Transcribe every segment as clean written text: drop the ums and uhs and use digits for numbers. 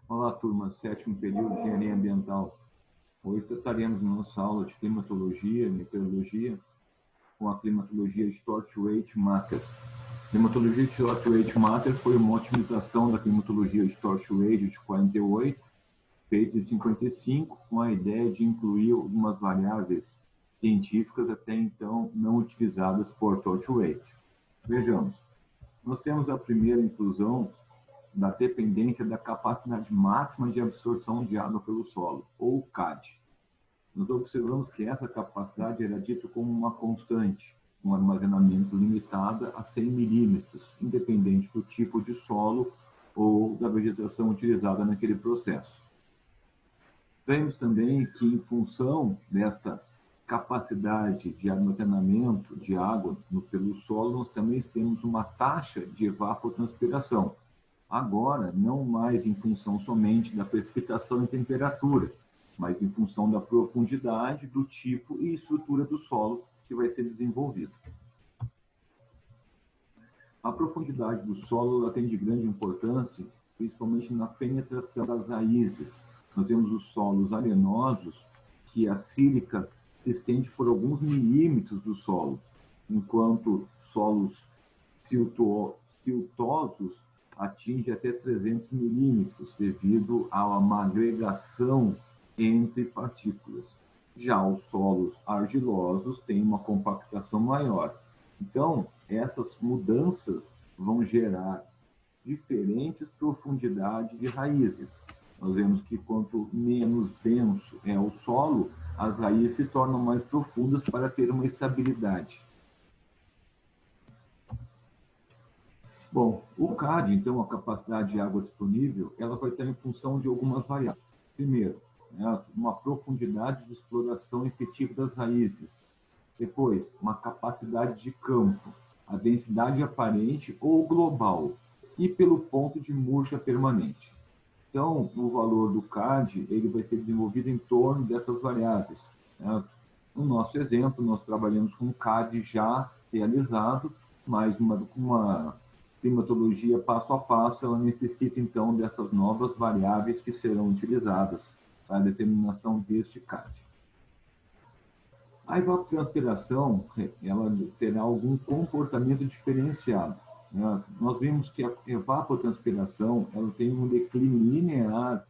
Olá, turma, sétimo período de Engenharia Ambiental. Hoje trataremos na nossa aula de climatologia e meteorologia com a climatologia Storch-Weight Matter. A climatologia Storch-Weight Matter foi uma otimização da climatologia Storch-Weight de 48, feita em 55, com a ideia de incluir algumas variáveis científicas até então não utilizadas por Storch-Weight. Vejamos, nós temos a primeira inclusão da dependência da capacidade máxima de absorção de água pelo solo, ou CAD. Nós observamos que essa capacidade era dita como uma constante, um armazenamento limitado a 100 milímetros, independente do tipo de solo ou da vegetação utilizada naquele processo. Vemos também que, em função desta capacidade de armazenamento de água pelo solo, nós também temos uma taxa de evapotranspiração. Agora, não mais em função somente da precipitação e temperatura, mas em função da profundidade, do tipo e estrutura do solo que vai ser desenvolvido. A profundidade do solo tem de grande importância, principalmente na penetração das raízes. Nós temos os solos arenosos, que a sílica se estende por alguns milímetros do solo, enquanto solos siltosos atinge até 300 milímetros, devido a uma agregação entre partículas. Já os solos argilosos têm uma compactação maior. Então, essas mudanças vão gerar diferentes profundidades de raízes. Nós vemos que quanto menos denso é o solo, as raízes se tornam mais profundas para ter uma estabilidade. Bom, o CAD, então, a capacidade de água disponível, ela vai estar em função de algumas variáveis. Primeiro, uma profundidade de exploração efetiva das raízes. Depois, uma capacidade de campo, a densidade aparente ou global, e pelo ponto de murcha permanente. Então, o valor do CAD ele vai ser desenvolvido em torno dessas variáveis. No nosso exemplo, nós trabalhamos com CAD já realizado, mas uma climatologia passo a passo, ela necessita, então, dessas novas variáveis que serão utilizadas para a determinação deste CAD. A evapotranspiração, ela terá algum comportamento diferenciado. Nós vimos que a evapotranspiração, ela tem um declínio linear,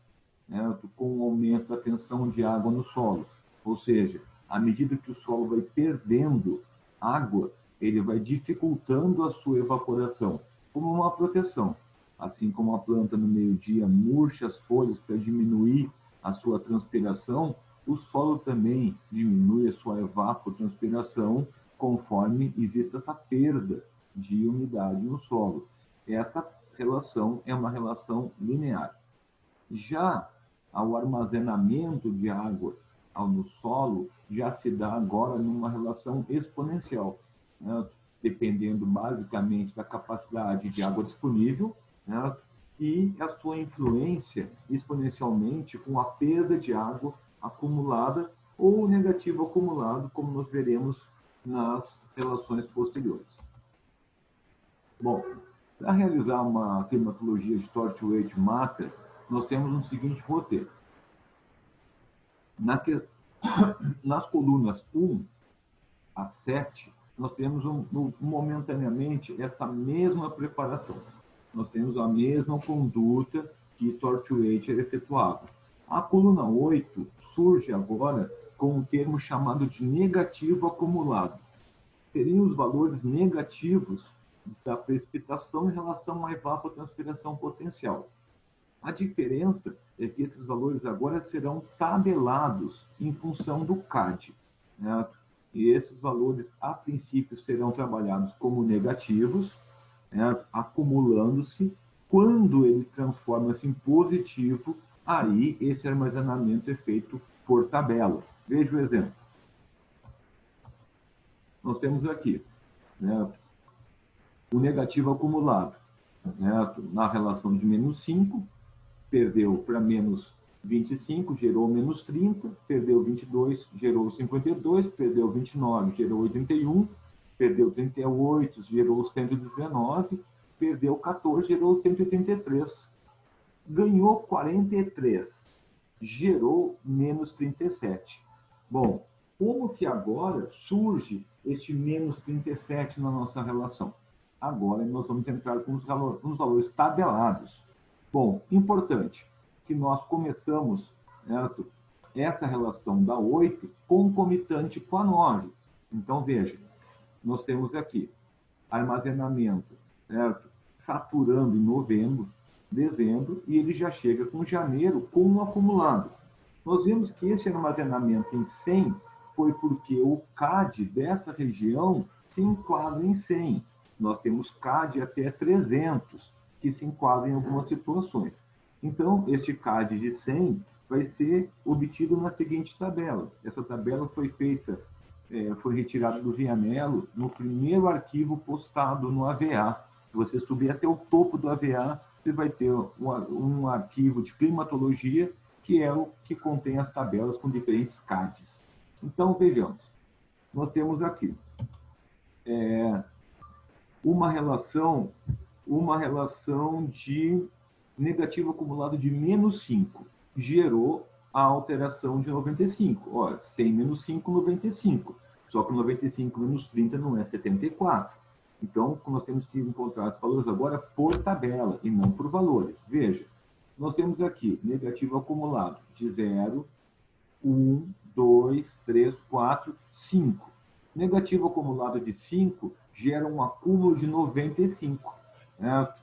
com o aumento da tensão de água no solo. Ou seja, à medida que o solo vai perdendo água, ele vai dificultando a sua evaporação, como uma proteção. Assim como a planta no meio-dia murcha as folhas para diminuir a sua transpiração, o solo também diminui a sua evapotranspiração conforme existe essa perda de umidade no solo. Essa relação é uma relação linear. Já o armazenamento de água no solo já se dá agora numa relação exponencial, dependendo basicamente da capacidade de água disponível, e a sua influência exponencialmente com a perda de água acumulada ou negativo acumulado, como nós veremos nas relações posteriores. Bom, para realizar uma climatologia Storch-Weight Matter, nós temos um seguinte roteiro. Nas colunas 1 a 7, nós temos momentaneamente essa mesma preparação. Nós temos a mesma conduta que Storch-Weight efetuava. A coluna 8 surge agora com um termo chamado de negativo acumulado. Seriam os valores negativos da precipitação em relação à evapotranspiração potencial. A diferença é que esses valores agora serão tabelados em função do CAD. E esses valores, a princípio, serão trabalhados como negativos, acumulando-se. Quando ele transforma-se em positivo, aí esse armazenamento é feito por tabela. Veja o exemplo. Nós temos aqui o negativo acumulado, na relação de menos 5, perdeu para menos 25, gerou menos 30, perdeu 22, gerou 52, perdeu 29, gerou 81, perdeu 38, gerou 119, perdeu 14, gerou 183. ganhou 43, gerou menos 37. Bom, como que agora surge este menos 37 na nossa relação? Agora nós vamos entrar com os valores tabelados. Bom, importante que nós começamos, certo, essa relação da 8 concomitante com a 9. Então, veja, nós temos aqui armazenamento, certo? Saturando em novembro, dezembro, e ele já chega com janeiro com um acumulado. Nós vemos que esse armazenamento em 100 foi porque o CAD dessa região se enquadra em 100. Nós temos CAD até 300, que se enquadra em algumas situações. Então, este CAD de 100 vai ser obtido na seguinte tabela. Essa tabela foi feita, foi retirada do Vianello no primeiro arquivo postado no AVA. Se você subir até o topo do AVA, você vai ter um arquivo de climatologia, que é o que contém as tabelas com diferentes CADs. Então, vejamos. Nós temos aqui uma relação de negativo acumulado de menos 5. Gerou a alteração de 95. Olha, 100 menos 5, 95. Só que 95 menos 30 não é 74. Então, nós temos que encontrar os valores agora por tabela e não por valores. Veja, nós temos aqui negativo acumulado de 0, 1, 2, 3, 4, 5. Negativo acumulado de 5 gera um acúmulo de 95. Certo?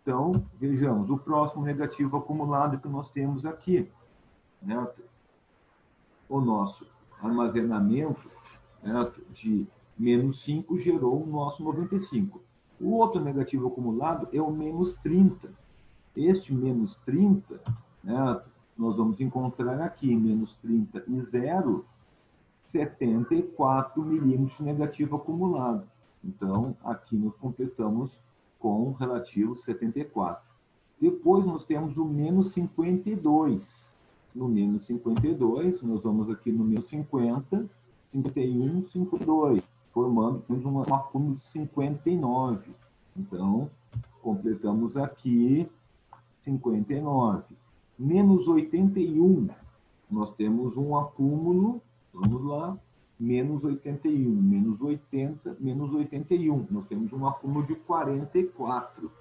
Então, vejamos, o próximo negativo acumulado que nós temos aqui, certo? O nosso armazenamento, certo, de menos 5 gerou o nosso 95. O outro negativo acumulado é o menos 30. Este menos 30, né, nós vamos encontrar aqui, menos 30 e 0, 74 milímetros de negativo acumulado. Então, aqui nós completamos com relativo 74. Depois nós temos o menos 52. No menos 52, nós vamos aqui no menos 50, 51, 52, formando um acúmulo de 59. Então, completamos aqui 59. Menos 81, nós temos um acúmulo, vamos lá, menos 81, menos 80, menos 81. Nós temos um acúmulo de 44.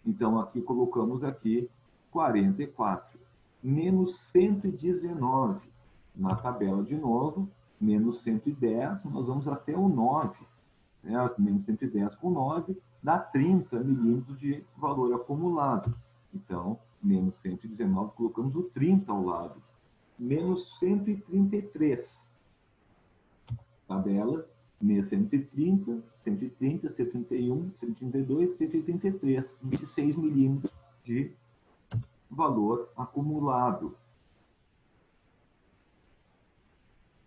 Então, aqui colocamos aqui 44. Menos 119. Na tabela de novo, menos 110, nós vamos até o 9. Certo? Menos 110 com 9 dá 30 milímetros de valor acumulado. Então, menos 119, colocamos o 30 ao lado. Menos 133. Tabela, menos 130, 130, 131, 132, 133. 26 milímetros de valor acumulado.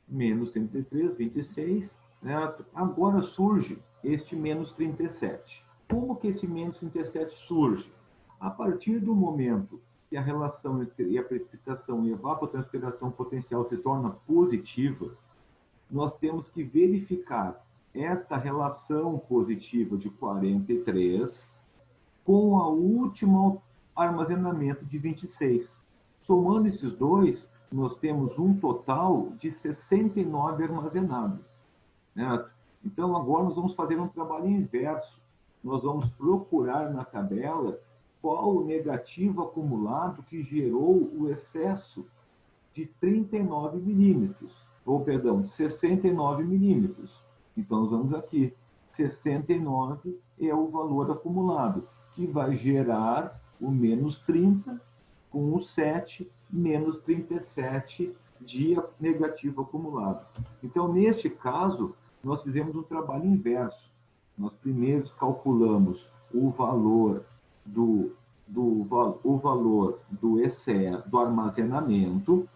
Menos 33, 26. Certo? Agora surge este menos 37. Como que esse menos 37 surge? A partir do momento que a relação entre a precipitação e a evapotranspiração potencial se torna positiva, nós temos que verificar esta relação positiva de 43 com a última armazenamento de 26. Somando esses dois, nós temos um total de 69 armazenados. Certo? Então, agora nós vamos fazer um trabalho inverso. Nós vamos procurar na tabela qual o negativo acumulado que gerou o excesso de 39 milímetros, ou perdão, de 69 milímetros. Então, nós vamos aqui, 69 é o valor acumulado, que vai gerar o menos 30 com o 7, menos 37 de negativo acumulado. Então, neste caso, nós fizemos um trabalho inverso. Nós primeiro calculamos o valor do excesso, do armazenamento,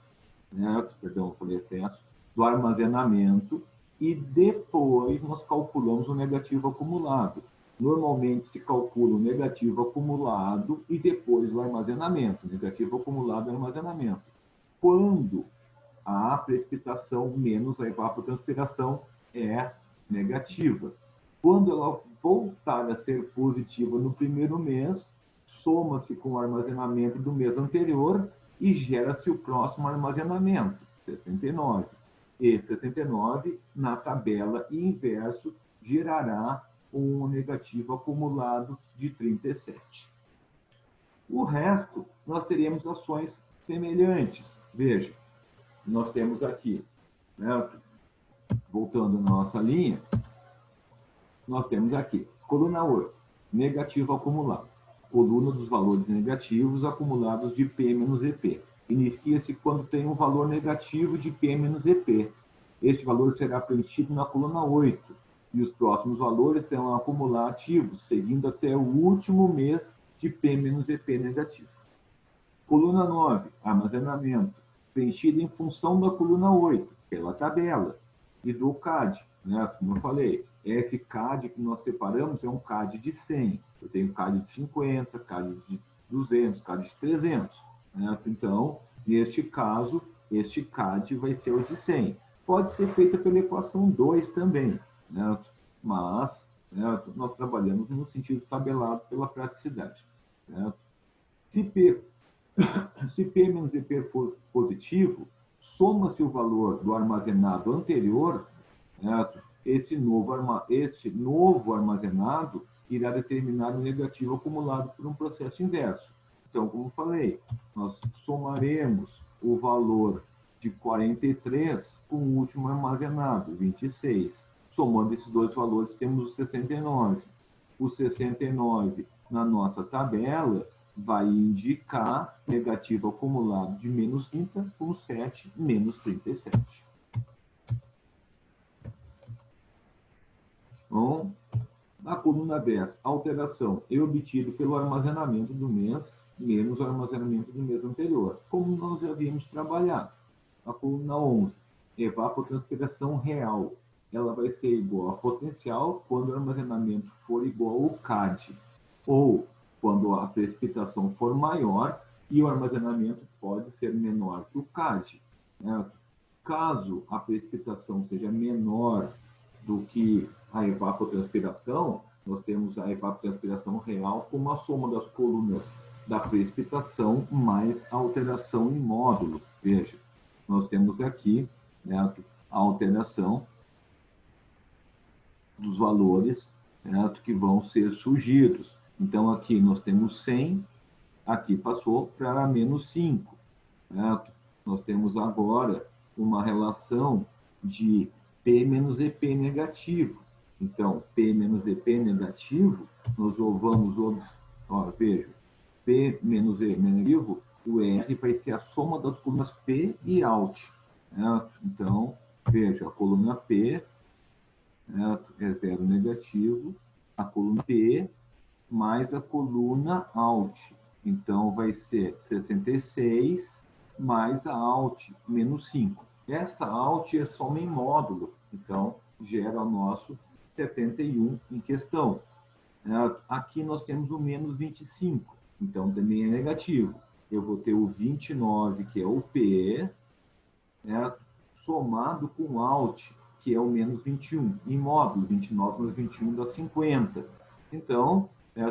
né? Perdão, por excesso, do armazenamento, e depois nós calculamos o negativo acumulado. Normalmente se calcula o negativo acumulado e depois o armazenamento, negativo acumulado e armazenamento. Quando a precipitação menos a evapotranspiração é negativa. Quando ela voltar a ser positiva no primeiro mês, soma-se com o armazenamento do mês anterior e gera-se o próximo armazenamento, 69. E 69, na tabela inverso, gerará um negativo acumulado de 37. O resto, nós teremos ações semelhantes. Veja, nós temos aqui, né, voltando na nossa linha, nós temos aqui, coluna 8, negativo acumulado. Coluna dos valores negativos acumulados de P menos EP. Inicia-se quando tem um valor negativo de P menos EP. Este valor será preenchido na coluna 8, e os próximos valores serão acumulativos, seguindo até o último mês de P menos EP negativo. Coluna 9, armazenamento, preenchido em função da coluna 8, pela tabela, e do CAD, né? Como eu falei, esse CAD que nós separamos é um CAD de 100. Eu tenho CAD de 50, CAD de 200, CAD de 300. Né? Então, neste caso, este CAD vai ser o de 100. Pode ser feita pela equação 2 também, né? Mas, né, nós trabalhamos no sentido tabelado pela praticidade. Né? Se P menos EP for positivo, soma-se o valor do armazenado anterior, né? Esse novo armazenado irá determinar o negativo acumulado por um processo inverso. Então, como falei, nós somaremos o valor de 43 com o último armazenado, 26. Somando esses dois valores, temos o 69. O 69, na nossa tabela, vai indicar negativo acumulado de menos 30 com 7, menos 37. Bom, na coluna 10, alteração é obtido pelo armazenamento do mês menos o armazenamento do mês anterior, como nós já havíamos trabalhado. A coluna 11, evapotranspiração real. Ela vai ser igual a potencial quando o armazenamento for igual ao CAD, ou quando a precipitação for maior e o armazenamento pode ser menor que o CAD. Né? Caso a precipitação seja menor do que a evapotranspiração, nós temos a evapotranspiração real como a soma das colunas da precipitação mais a alteração em módulo. Veja, nós temos aqui, né, a alteração dos valores, certo, que vão ser surgidos. Então, aqui nós temos 100, aqui passou para menos 5. Certo? Nós temos agora uma relação de P menos EP negativo. Então, P menos EP negativo, nós vamos, veja, P menos E negativo, o R vai ser a soma das colunas P e Alt. Certo? Então, veja, a coluna P, certo, é zero negativo, a coluna P mais a coluna Alt. Então, vai ser 66 mais a Alt, menos 5. Essa Alt é soma em módulo, então gera o nosso 71 em questão. Aqui nós temos o menos 25, então também é negativo. Eu vou ter o 29, que é o P, somado com o Alt, que é o menos 21, em módulo, 29 menos 21 dá 50. Então,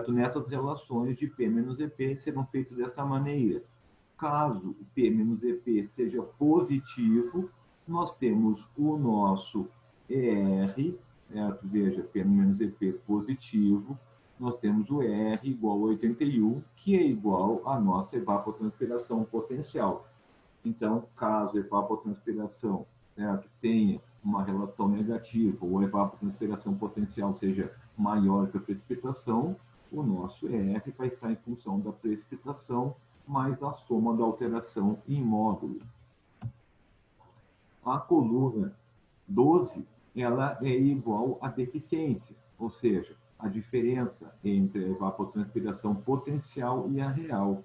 nessas relações de P menos EP serão feitas dessa maneira. Caso o P menos EP seja positivo, nós temos o nosso ER, certo? Veja, P menos EP positivo, nós temos o R igual a 81, que é igual à nossa evapotranspiração potencial. Então, caso a evapotranspiração, certo, tenha uma relação negativa ou a evapotranspiração potencial seja maior que a precipitação, o nosso ER vai estar em função da precipitação mais a soma da alteração em módulo. A coluna 12, ela é igual à deficiência, ou seja, a diferença entre a evapotranspiração potencial e a real.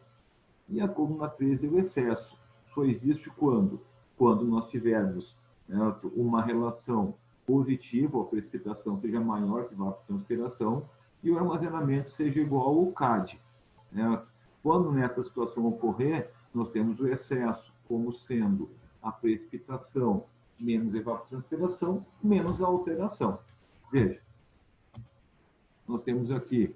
E a coluna 13 é o excesso. Só existe quando? Quando nós tivermos, certo, uma relação positiva, a precipitação seja maior que a evapotranspiração e o armazenamento seja igual ao CAD. Certo? Quando nessa situação ocorrer, nós temos o excesso como sendo a precipitação menos evapotranspiração menos a alteração. Veja, nós temos aqui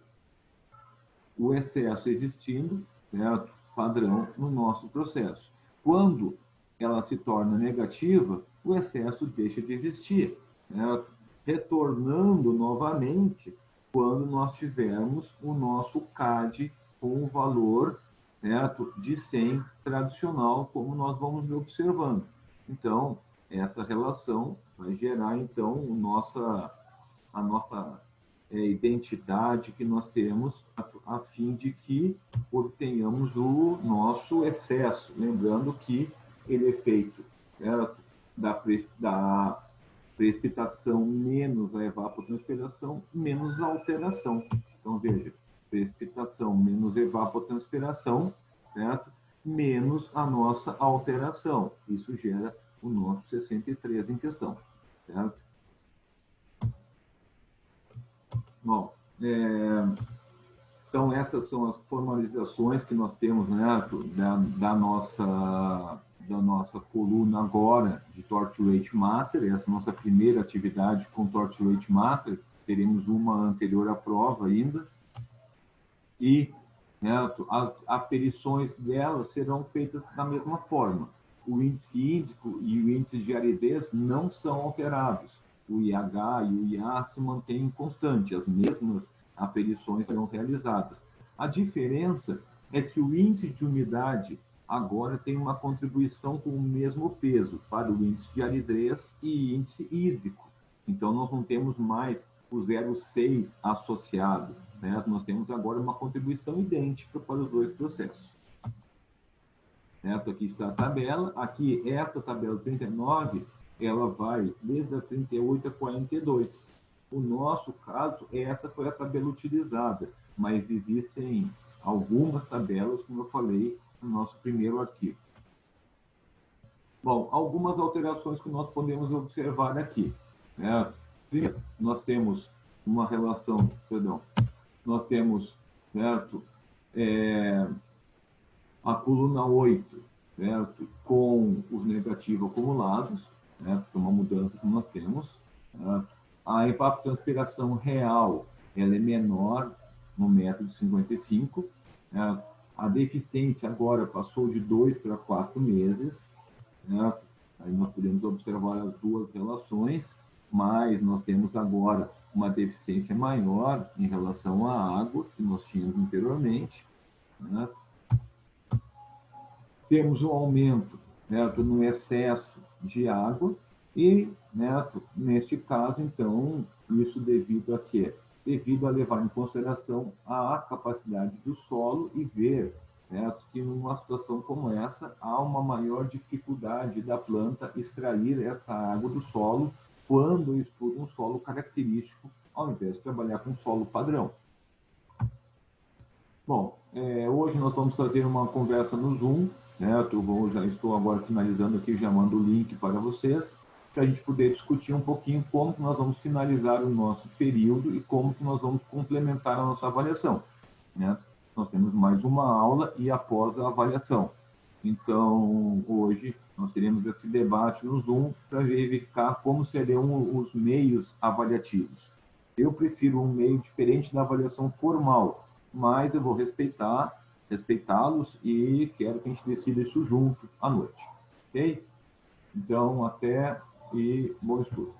o excesso existindo, certo? Padrão no nosso processo. Quando ela se torna negativa, o excesso deixa de existir, certo? Retornando novamente quando nós tivermos o nosso CAD com o valor, certo, de 100 tradicional, como nós vamos observando. Então, essa relação vai gerar, então, a nossa identidade que nós temos a fim de que obtenhamos o nosso excesso. Lembrando que ele é feito, certo, da precipitação menos a evapotranspiração menos a alteração. Então, veja, precipitação menos evapotranspiração, certo? Menos a nossa alteração. Isso gera o nosso 63 em questão, certo? Bom, então essas são as formalizações que nós temos, né, da nossa coluna agora de Torch Rate Matter, essa nossa primeira atividade com Torch Rate Matter, teremos uma anterior à prova ainda, e, né, as aferições delas serão feitas da mesma forma. O índice índico e o índice de aridez não são alterados. O IH e o IA se mantêm constantes, as mesmas aferições serão realizadas. A diferença é que o índice de umidade agora tem uma contribuição com o mesmo peso para o índice de aridez e índice hídrico. Então, nós não temos mais o 0,6 associado, né? Nós temos agora uma contribuição idêntica para os dois processos. Certo? Aqui está a tabela. Aqui, essa tabela 39, ela vai desde a 38 a 42. O nosso caso, essa foi a tabela utilizada, mas existem algumas tabelas, como eu falei, no nosso primeiro arquivo. Bom, algumas alterações que nós podemos observar aqui, né? Primeiro, nós temos uma relação, nós temos, certo, a coluna 8, certo, com os negativos acumulados, né, que é uma mudança que nós temos. Certo? A evapotranspiração real, ela é menor no método 55. Certo? A deficiência agora passou de 2 para 4 meses. Certo? Aí nós podemos observar as duas relações, mas nós temos agora uma deficiência maior em relação à água que nós tínhamos anteriormente. Certo? Temos um aumento, certo, no excesso de água e, certo, neste caso, então, isso devido a quê? Devido a levar em consideração a capacidade do solo e ver, certo, que numa situação como essa há uma maior dificuldade da planta extrair essa água do solo quando eu estudo um solo característico, ao invés de trabalhar com solo padrão. Bom, hoje nós vamos fazer uma conversa no Zoom, certo? Eu já estou agora finalizando aqui, já mando o link para vocês, para a gente poder discutir um pouquinho como que nós vamos finalizar o nosso período e como que nós vamos complementar a nossa avaliação, né? Nós temos mais uma aula e após a avaliação. Então, hoje nós teremos esse debate no Zoom para verificar como serão os meios avaliativos. Eu prefiro um meio diferente da avaliação formal, mas eu vou respeitá-los e quero que a gente decida isso junto à noite. Ok? Então, até e bom estudo.